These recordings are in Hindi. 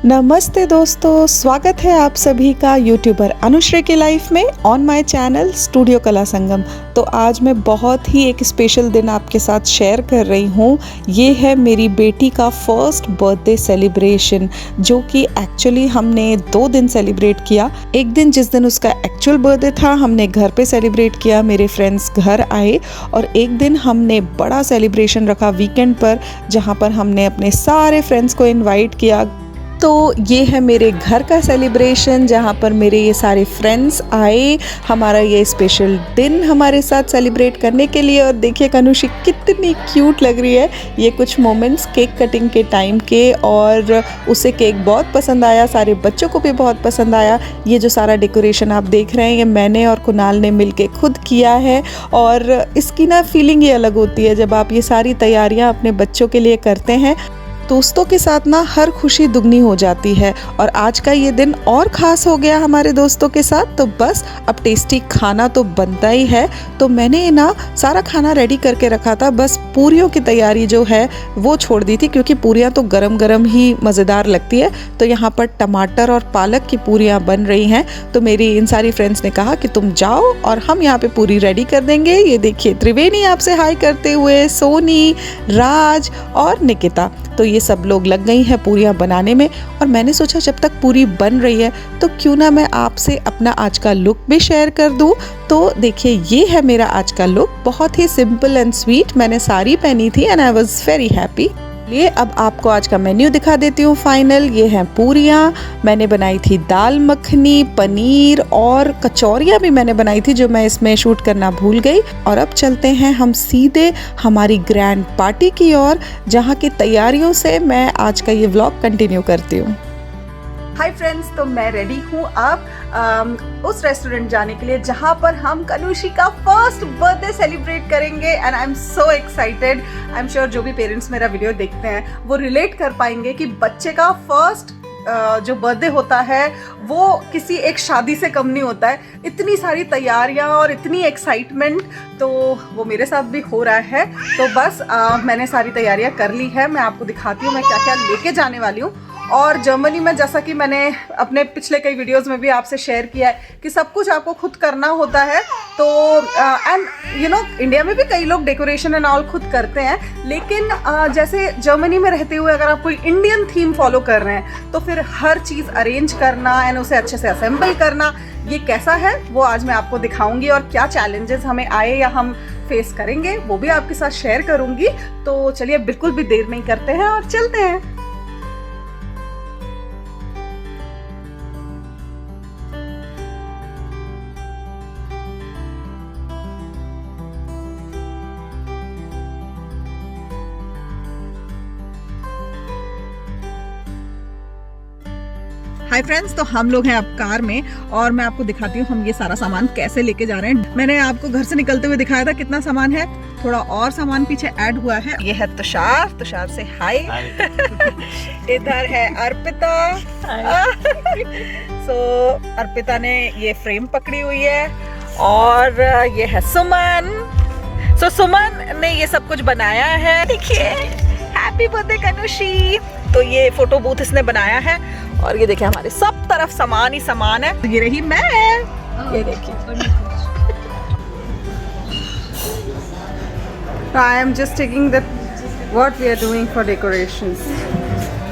नमस्ते दोस्तों, स्वागत है आप सभी का यूट्यूबर अनुश्री की लाइफ में ऑन माय चैनल स्टूडियो कला संगम। तो आज मैं बहुत ही एक स्पेशल दिन आपके साथ शेयर कर रही हूँ। ये है मेरी बेटी का फर्स्ट बर्थडे सेलिब्रेशन, जो कि एक्चुअली हमने 2 दिन सेलिब्रेट किया। एक दिन जिस दिन उसका एक्चुअल बर्थडे था हमने घर पे सेलिब्रेट किया, मेरे फ्रेंड्स घर आए, और एक दिन हमने बड़ा सेलिब्रेशन रखा वीकेंड पर, जहाँ पर हमने अपने सारे फ्रेंड्स को इन्वाइट किया। तो ये है मेरे घर का सेलिब्रेशन, जहाँ पर मेरे ये सारे फ्रेंड्स आए, हमारा ये स्पेशल दिन हमारे साथ सेलिब्रेट करने के लिए। और देखिए कनुषी कितनी क्यूट लग रही है। ये कुछ मोमेंट्स केक कटिंग के टाइम के, और उसे केक बहुत पसंद आया, सारे बच्चों को भी बहुत पसंद आया। ये जो सारा डेकोरेशन आप देख रहे हैं ये मैंने और कुणाल ने मिलके खुद किया है, और इसकी ना फीलिंग ये अलग होती है जब आप ये सारी तैयारियां अपने बच्चों के लिए करते हैं। दोस्तों के साथ ना हर खुशी दुगनी हो जाती है, और आज का ये दिन और ख़ास हो गया हमारे दोस्तों के साथ। तो बस अब टेस्टी खाना तो बनता ही है। तो मैंने ना सारा खाना रेडी करके रखा था, बस पूरियों की तैयारी जो है वो छोड़ दी थी, क्योंकि पूरियाँ तो गरम गरम ही मज़ेदार लगती है। तो यहाँ पर टमाटर और पालक की पूरियाँ बन रही हैं। तो मेरी इन सारी फ्रेंड्स ने कहा कि तुम जाओ और हम यहाँ पे पूरी रेडी कर देंगे। ये देखिए त्रिवेणी आपसे हाई करते हुए, सोनी, राज और निकिता, तो ये सब लोग लग गई हैं पूरियाँ बनाने में। और मैंने सोचा जब तक पूरी बन रही है तो क्यों ना मैं आपसे अपना आज का लुक भी शेयर कर दूं। तो देखिए ये है मेरा आज का लुक, बहुत ही सिंपल एंड स्वीट। मैंने साड़ी पहनी थी and I was very happy. ये अब आपको आज का मेन्यू दिखा देती हूँ फाइनल। ये हैं पूरियाँ, मैंने बनाई थी दाल मखनी, पनीर और कचौरियाँ भी मैंने बनाई थी, जो मैं इसमें शूट करना भूल गई। और अब चलते हैं हम सीधे हमारी ग्रैंड पार्टी की ओर, जहाँ की तैयारियों से मैं आज का ये व्लॉग कंटिन्यू करती हूँ। हाय फ्रेंड्स, तो मैं रेडी हूँ अब उस रेस्टोरेंट जाने के लिए जहाँ पर हम कनुषी का फर्स्ट बर्थडे सेलिब्रेट करेंगे। And I am so excited. I am sure जो भी पेरेंट्स मेरा वीडियो देखते हैं वो रिलेट कर पाएंगे कि बच्चे का फर्स्ट जो बर्थडे होता है वो किसी एक शादी से कम नहीं होता है। इतनी सारी तैयारियां और इतनी एक्साइटमेंट, तो वो मेरे साथ भी हो रहा है। तो बस मैंने सारी तैयारियां कर ली है। मैं आपको दिखाती हूँ मैं क्या क्या लेके जाने वाली हूँ। और जर्मनी में, जैसा कि मैंने अपने पिछले कई वीडियोस में भी आपसे शेयर किया है कि सब कुछ आपको खुद करना होता है। तो एंड यू नो इंडिया में भी कई लोग डेकोरेशन एंड ऑल खुद करते हैं, लेकिन जैसे जर्मनी में रहते हुए अगर आप कोई इंडियन थीम फॉलो कर रहे हैं तो फिर हर चीज़ अरेंज करना एंड उसे अच्छे से असेंबल करना, ये कैसा है वो आज मैं आपको दिखाऊंगी। और क्या चैलेंजेस हमें आए या हम फेस करेंगे वो भी आपके साथ शेयर करूंगी। तो चलिए बिल्कुल भी देर नहीं करते हैं और चलते हैं। हाय फ्रेंड्स, तो हम लोग हैं अब कार में और मैं आपको दिखाती हूँ हम ये सारा सामान कैसे लेके जा रहे हैं। मैंने आपको घर से निकलते हुए दिखाया था कितना सामान है, थोड़ा और सामान पीछे ऐड हुआ है। ये है तुषार, तुषार से हाय। इधर है अर्पिता। सो अर्पिता ने ये फ्रेम पकड़ी हुई है, और ये है सुमन। सो सुमन ने ये सब कुछ बनाया है। देखिए हैप्पी बर्थडे कनुषी। तो ये फोटो बूथ इसने बनाया है, और ये देखिए हमारे सब तरफ सामान ही सामान है। तो ये रही मैं, ये देखिए। I am just taking the what we are doing for decorations.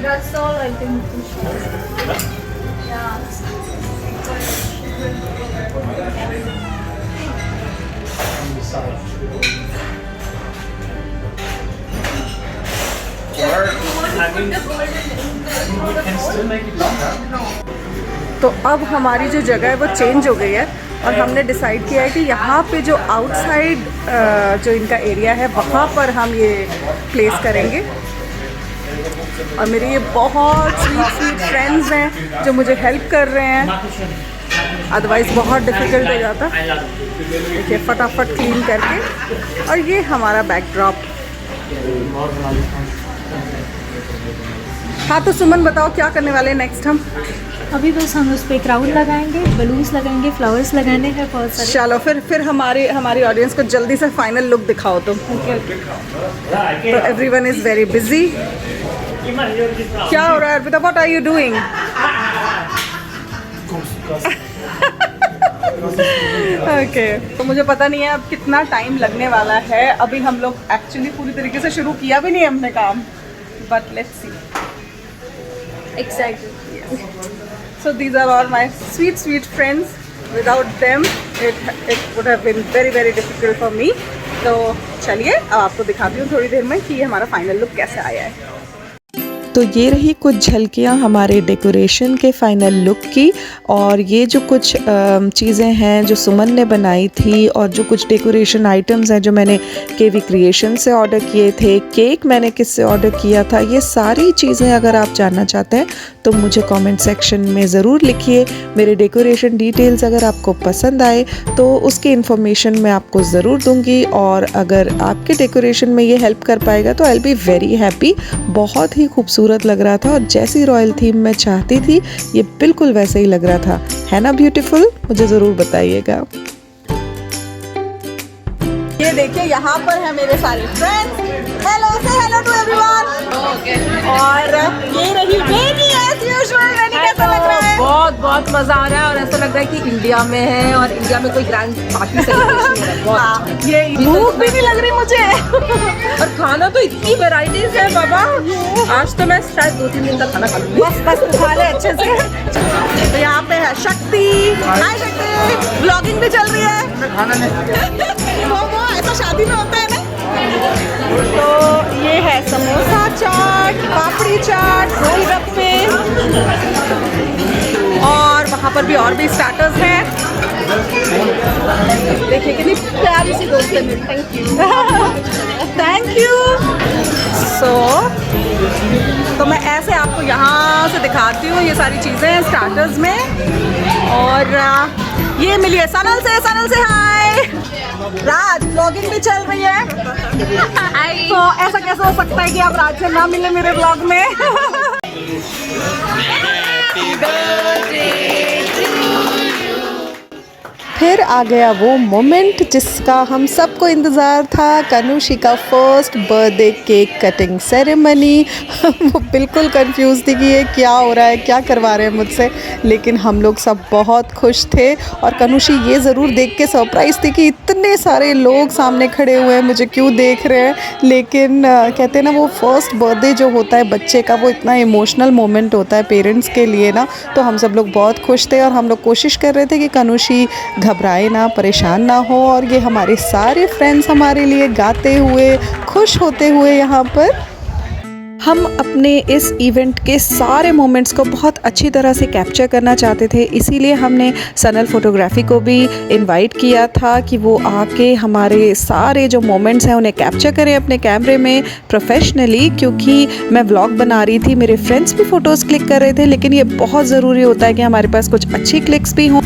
That's all I think to show. Yeah. तो अब हमारी जो जगह है वो चेंज हो गई है, और हमने डिसाइड किया है कि यहाँ पे जो आउटसाइड जो इनका एरिया है वहाँ पर हम ये प्लेस करेंगे। और मेरे ये बहुत स्वीट फ्रेंड्स हैं जो मुझे हेल्प कर रहे हैं, अदरवाइज़ बहुत डिफ़िकल्ट हो जाता। देखिए फटाफट क्लीन करके। और ये हमारा बैकड्रॉप। हाँ तो सुमन बताओ क्या करने वाले हैं नेक्स्ट हम? अभी बस हम उस पर क्राउन लगाएंगे, बलून्स लगाएंगे, फ्लावर्स लगाने हैं बहुत सारे। चलो फिर हमारी ऑडियंस को जल्दी से फाइनल लुक दिखाओ तुम। तो एवरीवन इज़ वेरी बिजी। क्या हो रहा है Arpita? What are you doing? Okay, तो मुझे पता नहीं है अब कितना टाइम लगने वाला है। अभी हम लोग एक्चुअली पूरी तरीके से शुरू किया भी नहीं हमने काम, but let's see. Excited. So these are all my sweet friends. Without them, it would have been very difficult for me. तो चलिए अब आपको दिखाती हूँ थोड़ी देर में कि ये हमारा फाइनल लुक कैसे आया है। तो ये रही कुछ झलकियाँ हमारे डेकोरेशन के फाइनल लुक की। और ये जो कुछ चीज़ें हैं जो सुमन ने बनाई थी और जो कुछ डेकोरेशन आइटम्स हैं जो मैंने केवी क्रिएशन से ऑर्डर किए थे, केक मैंने किससे ऑर्डर किया था, ये सारी चीज़ें अगर आप जानना चाहते हैं तो मुझे कमेंट सेक्शन में ज़रूर लिखिए। मेरे डेकोरेशन डिटेल्स अगर आपको पसंद आए तो उसकी इन्फॉर्मेशन मैं आपको ज़रूर दूँगी। और अगर आपके डेकोरेशन में ये हेल्प कर पाएगा तो I will be very happy. बहुत ही खूबसूरत लग रहा था और जैसी रॉयल थीम मैं चाहती थी ये बिल्कुल वैसे ही लग रहा था। है ना ब्यूटीफुल? मुझे ज़रूर बताइएगा। ये देखिए यहाँ पर है मेरे सारे फ्रेंड्स। हेलो से हेलो टू एवरीवन। और ये रही रेनी एज यूजुअल। रेनी कैसा लग रहा है? बहुत मजा आ रहा है और ऐसा लग रहा है कि इंडिया में है और इंडिया में कोई ग्रैंड पार्टी सेलिब्रेशन है। बहुत ये भूख भी नहीं लग रही मुझे। और खाना तो इतनी वैरायटीज है बाबा, आज तो मैं शायद 2-3 दिन का खाना खा लूंगी। बस खा ले अच्छे से। तो यहाँ पे है शक्ति। हाय शक्ति, ब्लॉगिंग भी चल रही है। खाना नहीं वो ऐसा शादी में होता है ना। तो ये है समोसा चाट, पापड़ी चाट, गोलगप्पे और वहाँ पर भी और भी स्टार्टर्स हैं। देखिए कितनी प्यारी सी दोस्त है मेरी। Thank you thank you. तो मैं ऐसे आपको यहाँ से दिखाती हूँ ये सारी चीज़ें स्टार्टर्स में। और ये मिली है सनल से। सनल से हाय। राज ब्लॉगिंग भी चल रही है। तो ऐसा कैसे हो सकता है कि आप राज से ना मिले मेरे ब्लॉग में? फिर आ गया वो मोमेंट जिसका हम सबको इंतज़ार था, कनुषी का first birthday cake cutting ceremony. वो बिल्कुल कंफ्यूज थी कि ये क्या हो रहा है, क्या करवा रहे हैं मुझसे, लेकिन हम लोग सब बहुत खुश थे। और कनुषी ये ज़रूर देख के सरप्राइज़ थी कि इतने सारे लोग सामने खड़े हुए हैं, मुझे क्यों देख रहे हैं। लेकिन कहते हैं ना वो फर्स्ट बर्थडे जो होता है बच्चे का, वो इतना इमोशनल मोमेंट होता है पेरेंट्स के लिए ना। तो हम सब लोग बहुत खुश थे और हम लोग कोशिश कर रहे थे कि कनुषी घबराए ना, परेशान ना हो। और ये हमारे सारे फ्रेंड्स हमारे लिए गाते हुए, खुश होते हुए यहाँ पर। हम अपने इस इवेंट के सारे मोमेंट्स को बहुत अच्छी तरह से कैप्चर करना चाहते थे, इसीलिए हमने सनल फोटोग्राफी को भी इनवाइट किया था कि वो आके हमारे सारे जो मोमेंट्स हैं उन्हें कैप्चर करें अपने कैमरे में प्रोफेशनली। क्योंकि मैं व्लॉग बना रही थी, मेरे फ्रेंड्स भी फ़ोटोज़ क्लिक कर रहे थे, लेकिन ये बहुत ज़रूरी होता है कि हमारे पास कुछ अच्छी क्लिक्स भी हों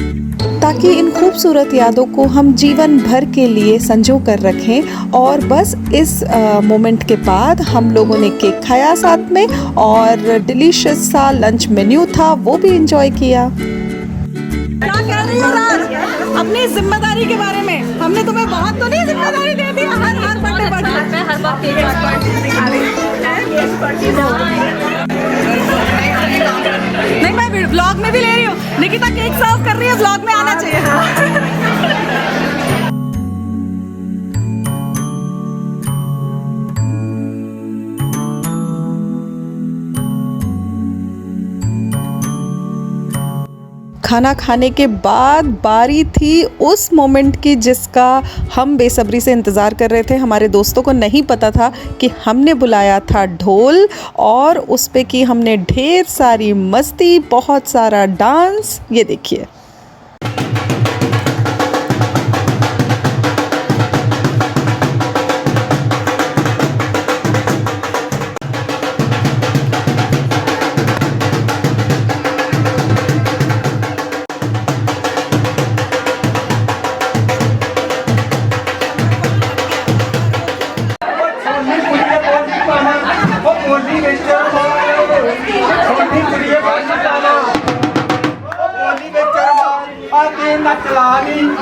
ताकि इन खूबसूरत यादों को हम जीवन भर के लिए संजो कर रखें। और बस इस मोमेंट के बाद हम लोगों ने केक खाया साथ में और डिलीशियस सा लंच मेन्यू था, वो भी एंजॉय किया। क्या कह रही हो राज अपनी जिम्मेदारी के बारे में? हमने तुम्हें बहुत तो नहीं जिम्मेदारी दे दी। हर बर्थडे नहीं, मैं व्लॉग में भी ले रही हूँ। निकिता केक सर्व कर रही है, व्लॉग में आना चाहिए। खाना खाने के बाद बारी थी उस मोमेंट की जिसका हम बेसब्री से इंतज़ार कर रहे थे। हमारे दोस्तों को नहीं पता था कि हमने बुलाया था ढोल और उस पे की हमने ढेर सारी मस्ती, बहुत सारा डांस। ये देखिए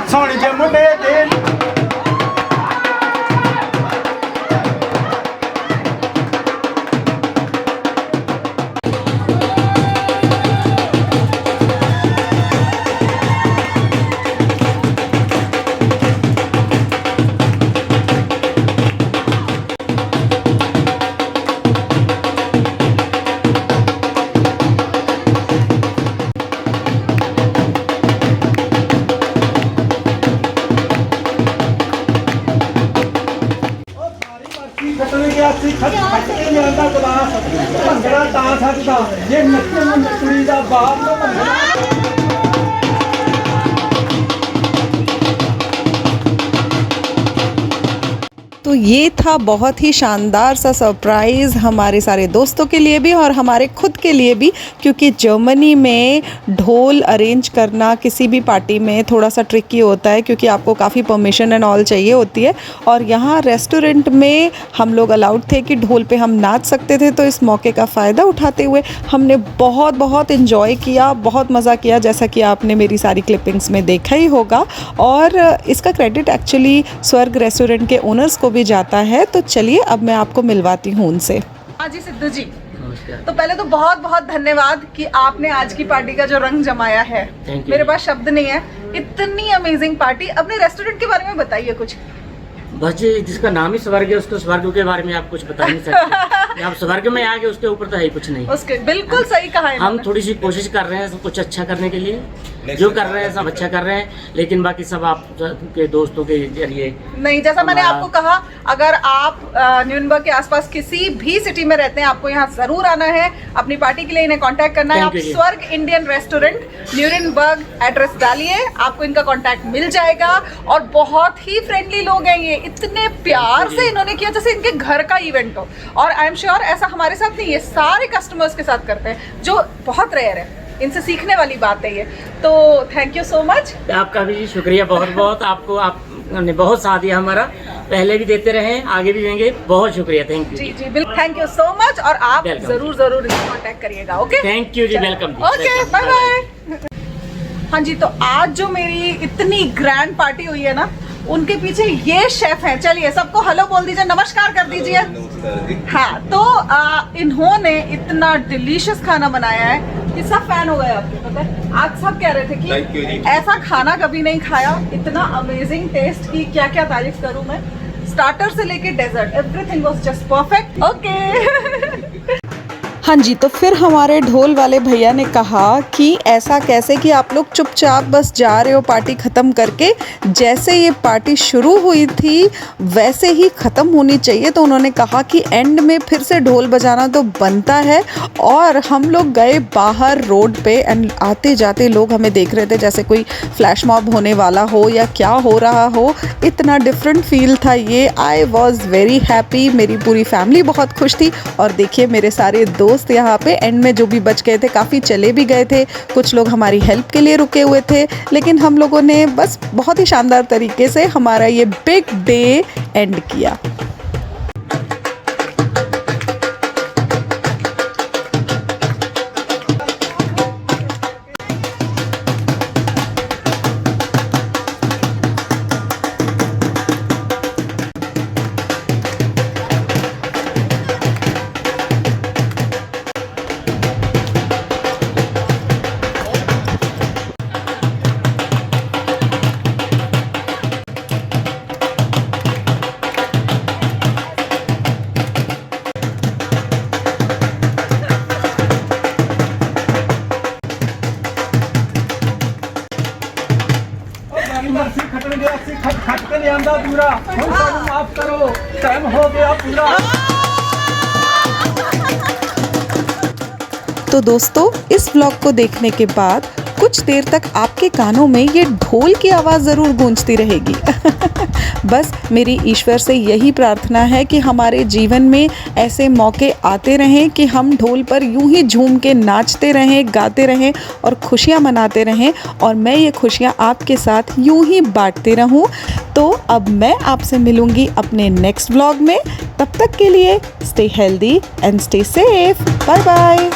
सोनी जे मुंडे दे ਨਿਆਂ ਦਾ ਕਲਾਸ ਭੰਗੜਾ ਤਾਂ ਸਕਦਾ ਜੇ ਨੱਚਣ ਨੂੰ ਨੱਚਣੀ ਦਾ ਬਾਪ ਨੂੰ ਭੰਗੜਾ। तो ये था बहुत ही शानदार सा सरप्राइज़ हमारे सारे दोस्तों के लिए भी और हमारे खुद के लिए भी, क्योंकि जर्मनी में ढोल अरेंज करना किसी भी पार्टी में थोड़ा सा ट्रिकी होता है, क्योंकि आपको काफ़ी परमिशन एंड ऑल चाहिए होती है। और यहाँ रेस्टोरेंट में हम लोग अलाउड थे कि ढोल पे हम नाच सकते थे, तो इस मौके का फ़ायदा उठाते हुए हमने बहुत इन्जॉय किया, बहुत मज़ा किया, जैसा कि आपने मेरी सारी क्लिपिंग्स में देखा ही होगा। और इसका क्रेडिट एक्चुअली स्वर्ग रेस्टोरेंट के ओनर्स को भी जाता है। तो चलिए अब मैं आपको मिलवाती हूँ उनसे। हाँ जी सिद्धू जी, तो पहले तो बहुत धन्यवाद कि आपने आज की पार्टी का जो रंग जमाया है। मेरे पास शब्द नहीं है, इतनी अमेजिंग पार्टी। अपने रेस्टोरेंट के बारे में बताइए कुछ। बस जी, जिसका नाम ही स्वर्ग है उसको स्वर्ग के बारे में आप कुछ बता नहीं सकते। आप स्वर्ग में आ गए, उसके ऊपर तो है ही कुछ नहीं। उसके बिल्कुल सही कहा है। हम थोड़ी सी कोशिश कर रहे हैं सब कुछ अच्छा करने के लिए, जो कर रहे हैं सब अच्छा कर रहे हैं, लेकिन बाकी सब आपके दोस्तों के जरिए नहीं। जैसा मैंने आपको कहा, अगर आप न्यूरनबर्ग के आसपास किसी भी सिटी में रहते हैं, आपको यहाँ जरूर आना है। अपनी पार्टी के लिए इन्हें कांटेक्ट करना है। आप स्वर्ग इंडियन रेस्टोरेंट न्यूरनबर्ग एड्रेस डालिए, आपको इनका कांटेक्ट मिल जाएगा। और बहुत ही फ्रेंडली लोग हैं ये, इतने प्यार से इन्होंने किया जैसे इनके घर का इवेंट हो। और आई एम श्योर ऐसा हमारे साथ नहीं, ये सारे कस्टमर्स के साथ करते हैं, जो बहुत रेयर है। इनसे सीखने वाली बात है ये। तो थैंक यू सो मच। आपका भी शुक्रिया बहुत आपको, आपने बहुत साथ दिया हमारा, पहले भी देते रहे, आगे भी देंगे। बहुत शुक्रिया, थैंक यू जी बिल्कुल, थैंक यू सो मच। और आप जरूर इसे कांटेक्ट करिएगा। ओके, थैंक यू जी, वेलकम। Okay, bye bye. हाँ जी, तो आज जो मेरी इतनी ग्रैंड पार्टी हुई है ना, उनके पीछे ये शेफ हैं। चलिए सबको हेलो बोल दीजिए, नमस्कार कर दीजिए। हाँ, तो इन्होंने इतना डिलीशियस खाना बनाया है कि सब फैन हो गए आपके। पता है, आज सब कह रहे थे कि ऐसा खाना कभी नहीं खाया, इतना अमेजिंग टेस्ट की क्या तारीफ करूं मैं। स्टार्टर से लेके dessert, everything was just perfect. Okay. हाँ जी, तो फिर हमारे ढोल वाले भैया ने कहा कि ऐसा कैसे कि आप लोग चुपचाप बस जा रहे हो पार्टी ख़त्म करके, जैसे ये पार्टी शुरू हुई थी वैसे ही ख़त्म होनी चाहिए। तो उन्होंने कहा कि एंड में फिर से ढोल बजाना तो बनता है। और हम लोग गए बाहर रोड पे एंड आते जाते लोग हमें देख रहे थे जैसे कोई फ्लैश मॉब होने वाला हो या क्या हो रहा हो। इतना डिफरेंट फील था ये। आई वॉज़ वेरी हैप्पी, मेरी पूरी फैमिली बहुत खुश थी। और देखिए मेरे सारे दोस्त यहाँ पे एंड में जो भी बच गए थे, काफ़ी चले भी गए थे, कुछ लोग हमारी हेल्प के लिए रुके हुए थे, लेकिन हम लोगों ने बस बहुत ही शानदार तरीके से हमारा ये बिग डे एंड किया। खट के नहीं आंदा पूरा, हम सब माफ करो, टाइम हो गया पूरा। तो दोस्तों, इस व्लॉग को देखने के बाद कुछ देर तक आपके कानों में ये ढोल की आवाज़ ज़रूर गूंजती रहेगी। बस मेरी ईश्वर से यही प्रार्थना है कि हमारे जीवन में ऐसे मौके आते रहें कि हम ढोल पर यूं ही झूम के नाचते रहें, गाते रहें और खुशियाँ मनाते रहें, और मैं ये खुशियाँ आपके साथ यूं ही बांटते रहूं। तो अब मैं आपसे मिलूँगी अपने नेक्स्ट व्लॉग में। तब तक के लिए stay healthy and stay safe. Bye bye.